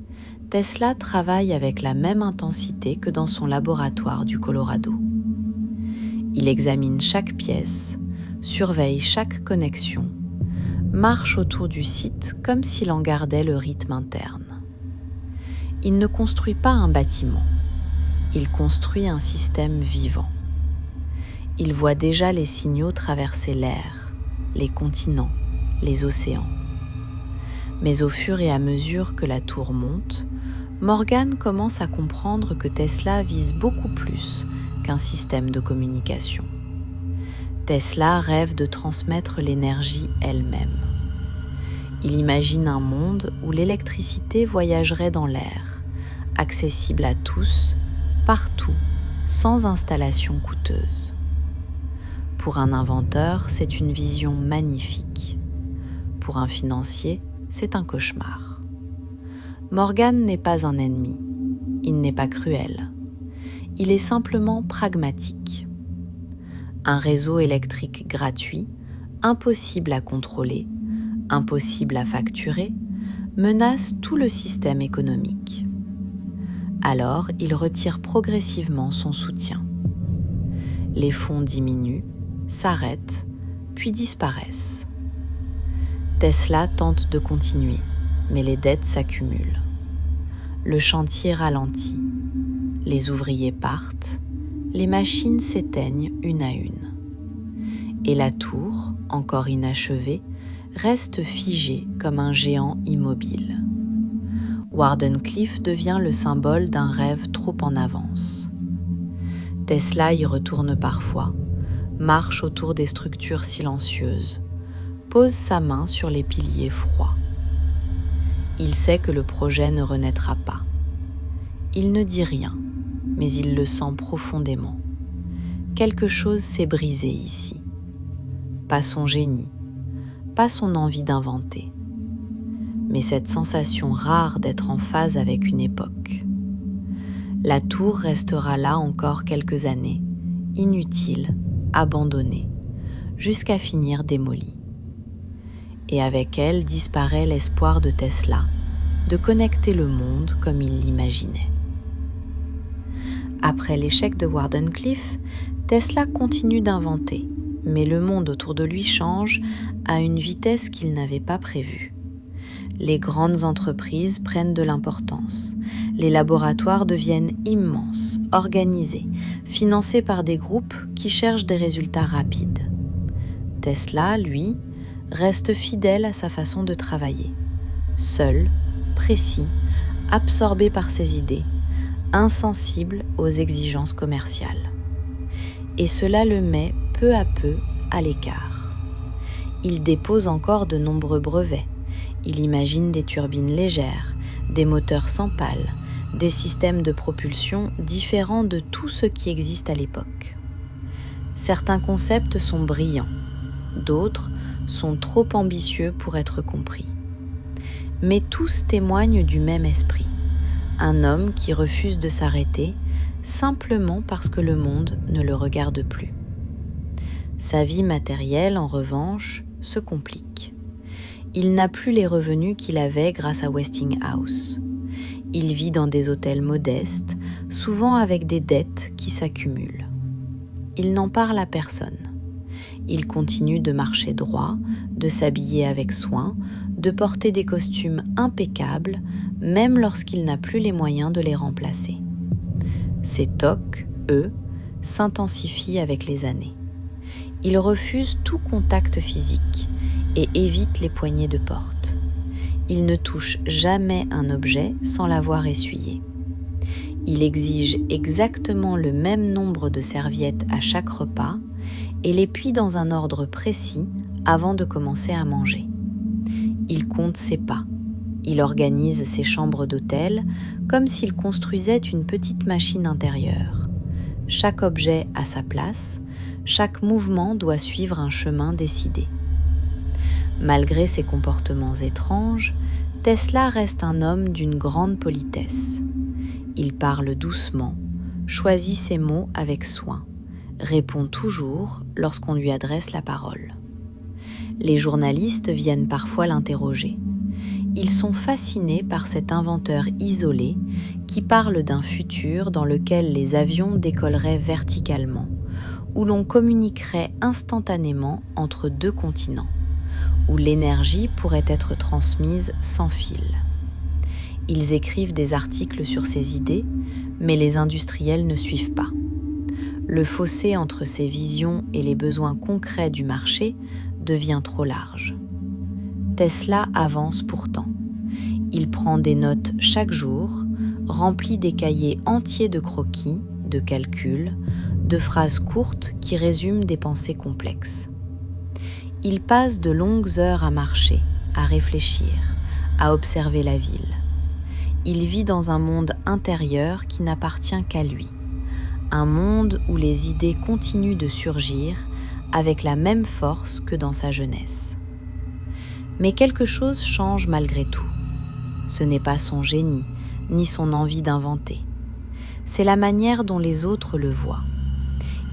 Speaker 1: Tesla travaille avec la même intensité que dans son laboratoire du Colorado. Il examine chaque pièce, surveille chaque connexion, marche autour du site comme s'il en gardait le rythme interne. Il ne construit pas un bâtiment, il construit un système vivant. Il voit déjà les signaux traverser l'air, les continents, les océans. Mais au fur et à mesure que la tour monte, Morgan commence à comprendre que Tesla vise beaucoup plus qu'un système de communication. Tesla rêve de transmettre l'énergie elle-même. Il imagine un monde où l'électricité voyagerait dans l'air, accessible à tous, partout, sans installation coûteuse. Pour un inventeur, c'est une vision magnifique. Pour un financier, c'est un cauchemar. Morgan n'est pas un ennemi, il n'est pas cruel. Il est simplement pragmatique. Un réseau électrique gratuit, impossible à contrôler, impossible à facturer, menace tout le système économique. Alors, il retire progressivement son soutien. Les fonds diminuent, s'arrêtent, puis disparaissent. Tesla tente de continuer, mais les dettes s'accumulent. Le chantier ralentit. Les ouvriers partent, les machines s'éteignent une à une. Et la tour, encore inachevée, reste figée comme un géant immobile. Wardenclyffe devient le symbole d'un rêve trop en avance. Tesla y retourne parfois, marche autour des structures silencieuses, pose sa main sur les piliers froids. Il sait que le projet ne renaîtra pas. Il ne dit rien, mais il le sent profondément. Quelque chose s'est brisé ici. Pas son génie, pas son envie d'inventer, mais cette sensation rare d'être en phase avec une époque. La tour restera là encore quelques années, inutile, abandonnée, jusqu'à finir démolie. Et avec elle disparaît l'espoir de Tesla de connecter le monde comme il l'imaginait. Après l'échec de Wardenclyffe, Tesla continue d'inventer, mais le monde autour de lui change à une vitesse qu'il n'avait pas prévue. Les grandes entreprises prennent de l'importance. Les laboratoires deviennent immenses, organisés, financés par des groupes qui cherchent des résultats rapides. Tesla, lui, reste fidèle à sa façon de travailler. Seul, précis, absorbé par ses idées, insensible aux exigences commerciales. Et cela le met peu à peu à l'écart. Il dépose encore de nombreux brevets. Il imagine des turbines légères, des moteurs sans pales, des systèmes de propulsion différents de tout ce qui existe à l'époque. Certains concepts sont brillants, d'autres sont trop ambitieux pour être compris. Mais tous témoignent du même esprit, un homme qui refuse de s'arrêter simplement parce que le monde ne le regarde plus. Sa vie matérielle, en revanche, se complique. Il n'a plus les revenus qu'il avait grâce à Westinghouse. Il vit dans des hôtels modestes, souvent avec des dettes qui s'accumulent. Il n'en parle à personne. Il continue de marcher droit, de s'habiller avec soin, de porter des costumes impeccables, même lorsqu'il n'a plus les moyens de les remplacer. Ses tocs, eux, s'intensifient avec les années. Il refuse tout contact physique et évite les poignées de porte. Il ne touche jamais un objet sans l'avoir essuyé. Il exige exactement le même nombre de serviettes à chaque repas et les plie dans un ordre précis avant de commencer à manger. Il compte ses pas. Il organise ses chambres d'hôtel comme s'il construisait une petite machine intérieure. Chaque objet a sa place, chaque mouvement doit suivre un chemin décidé. Malgré ses comportements étranges, Tesla reste un homme d'une grande politesse. Il parle doucement, choisit ses mots avec soin, répond toujours lorsqu'on lui adresse la parole. Les journalistes viennent parfois l'interroger. Ils sont fascinés par cet inventeur isolé qui parle d'un futur dans lequel les avions décolleraient verticalement, où l'on communiquerait instantanément entre deux continents, où l'énergie pourrait être transmise sans fil. Ils écrivent des articles sur ces idées, mais les industriels ne suivent pas. Le fossé entre ces visions et les besoins concrets du marché devient trop large. Tesla avance pourtant. Il prend des notes chaque jour, remplit des cahiers entiers de croquis, de calculs, de phrases courtes qui résument des pensées complexes. Il passe de longues heures à marcher, à réfléchir, à observer la ville. Il vit dans un monde intérieur qui n'appartient qu'à lui. Un monde où les idées continuent de surgir avec la même force que dans sa jeunesse. Mais quelque chose change malgré tout. Ce n'est pas son génie, ni son envie d'inventer. C'est la manière dont les autres le voient.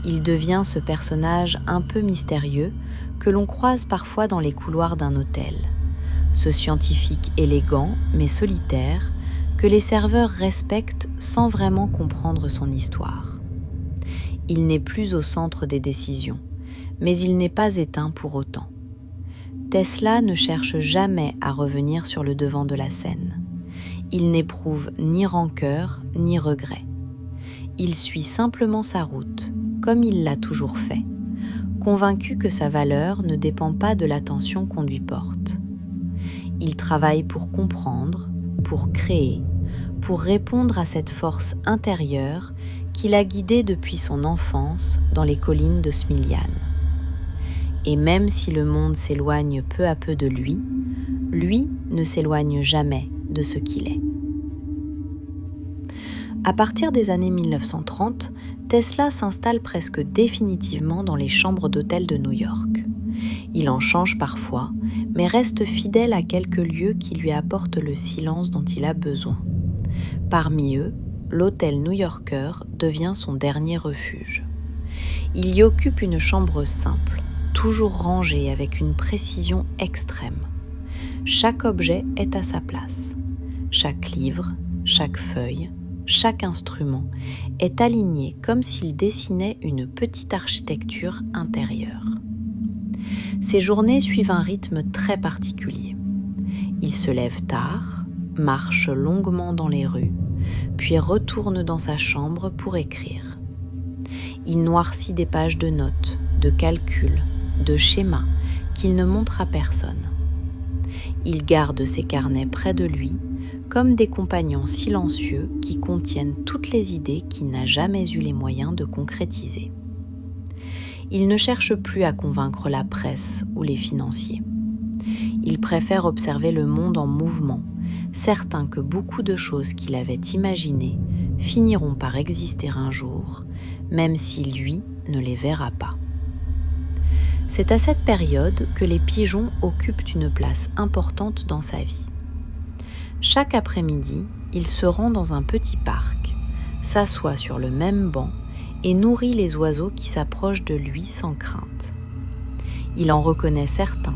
Speaker 1: Il devient ce personnage un peu mystérieux que l'on croise parfois dans les couloirs d'un hôtel. Ce scientifique élégant mais solitaire que les serveurs respectent sans vraiment comprendre son histoire. Il n'est plus au centre des décisions, mais il n'est pas éteint pour autant. Tesla ne cherche jamais à revenir sur le devant de la scène. Il n'éprouve ni rancœur ni regret. Il suit simplement sa route, comme il l'a toujours fait, convaincu que sa valeur ne dépend pas de l'attention qu'on lui porte. Il travaille pour comprendre, pour créer, pour répondre à cette force intérieure qui l'a guidé depuis son enfance dans les collines de Smiljan. Et même si le monde s'éloigne peu à peu de lui, lui ne s'éloigne jamais de ce qu'il est. À partir des années 1930, Tesla s'installe presque définitivement dans les chambres d'hôtel de New York. Il en change parfois, mais reste fidèle à quelques lieux qui lui apportent le silence dont il a besoin. Parmi eux, l'hôtel new-yorker devient son dernier refuge. Il y occupe une chambre simple, toujours rangée avec une précision extrême. Chaque objet est à sa place. Chaque livre, chaque feuille, chaque instrument est aligné comme s'il dessinait une petite architecture intérieure. Ses journées suivent un rythme très particulier. Il se lève tard, marche longuement dans les rues, puis retourne dans sa chambre pour écrire. Il noircit des pages de notes, de calculs, de schémas qu'il ne montre à personne. Il garde ses carnets près de lui, comme des compagnons silencieux qui contiennent toutes les idées qu'il n'a jamais eu les moyens de concrétiser. Il ne cherche plus à convaincre la presse ou les financiers. Il préfère observer le monde en mouvement, certain que beaucoup de choses qu'il avait imaginées finiront par exister un jour, même si lui ne les verra pas. C'est à cette période que les pigeons occupent une place importante dans sa vie. Chaque après-midi, il se rend dans un petit parc, s'assoit sur le même banc et nourrit les oiseaux qui s'approchent de lui sans crainte. Il en reconnaît certains,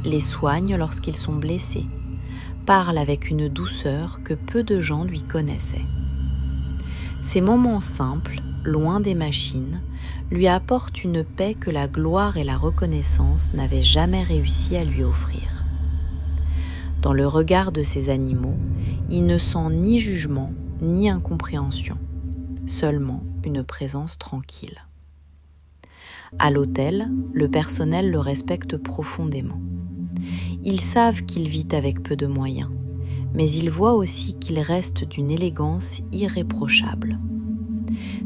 Speaker 1: les soigne lorsqu'ils sont blessés, parle avec une douceur que peu de gens lui connaissaient. Ces moments simples, loin des machines, lui apportent une paix que la gloire et la reconnaissance n'avaient jamais réussi à lui offrir. Dans le regard de ces animaux, il ne sent ni jugement ni incompréhension, seulement une présence tranquille. À l'hôtel, le personnel le respecte profondément. Ils savent qu'il vit avec peu de moyens, mais ils voient aussi qu'il reste d'une élégance irréprochable.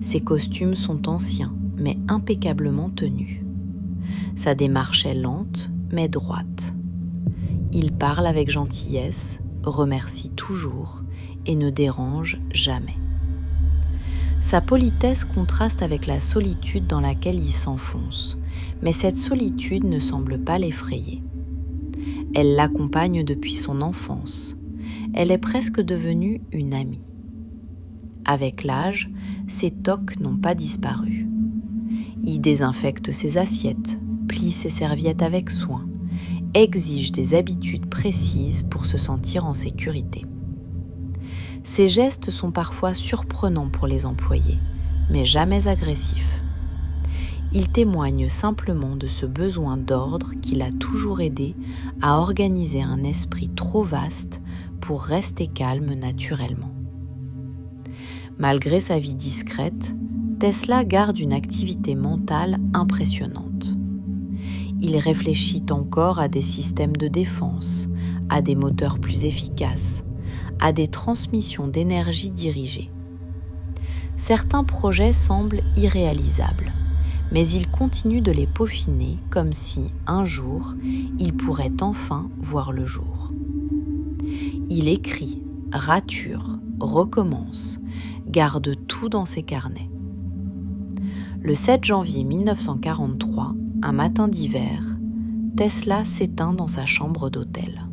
Speaker 1: Ses costumes sont anciens, mais impeccablement tenus. Sa démarche est lente, mais droite. Il parle avec gentillesse, remercie toujours et ne dérange jamais. Sa politesse contraste avec la solitude dans laquelle il s'enfonce, mais cette solitude ne semble pas l'effrayer. Elle l'accompagne depuis son enfance. Elle est presque devenue une amie. Avec l'âge, ses tocs n'ont pas disparu. Il désinfecte ses assiettes, plie ses serviettes avec soin, exige des habitudes précises pour se sentir en sécurité. Ses gestes sont parfois surprenants pour les employés, mais jamais agressifs. Il témoigne simplement de ce besoin d'ordre qui l'a toujours aidé à organiser un esprit trop vaste pour rester calme naturellement. Malgré sa vie discrète, Tesla garde une activité mentale impressionnante. Il réfléchit encore à des systèmes de défense, à des moteurs plus efficaces, à des transmissions d'énergie dirigées. Certains projets semblent irréalisables, mais il continue de les peaufiner comme si, un jour, il pourrait enfin voir le jour. Il écrit, rature, recommence, garde tout dans ses carnets. Le 7 janvier 1943, un matin d'hiver, Tesla s'éteint dans sa chambre d'hôtel.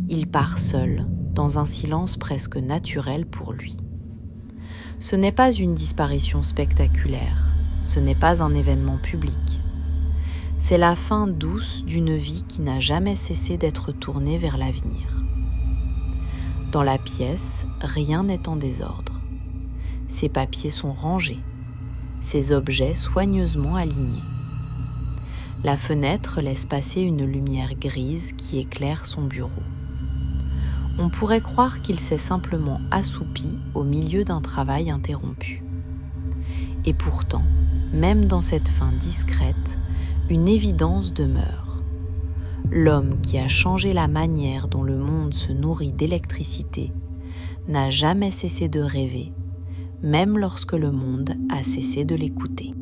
Speaker 1: Il part seul, dans un silence presque naturel pour lui. Ce n'est pas une disparition spectaculaire, ce n'est pas un événement public. C'est la fin douce d'une vie qui n'a jamais cessé d'être tournée vers l'avenir. Dans la pièce, rien n'est en désordre. Ses papiers sont rangés, ses objets soigneusement alignés. La fenêtre laisse passer une lumière grise qui éclaire son bureau. On pourrait croire qu'il s'est simplement assoupi au milieu d'un travail interrompu. Et pourtant, même dans cette fin discrète, une évidence demeure. L'homme qui a changé la manière dont le monde se nourrit d'électricité n'a jamais cessé de rêver, même lorsque le monde a cessé de l'écouter.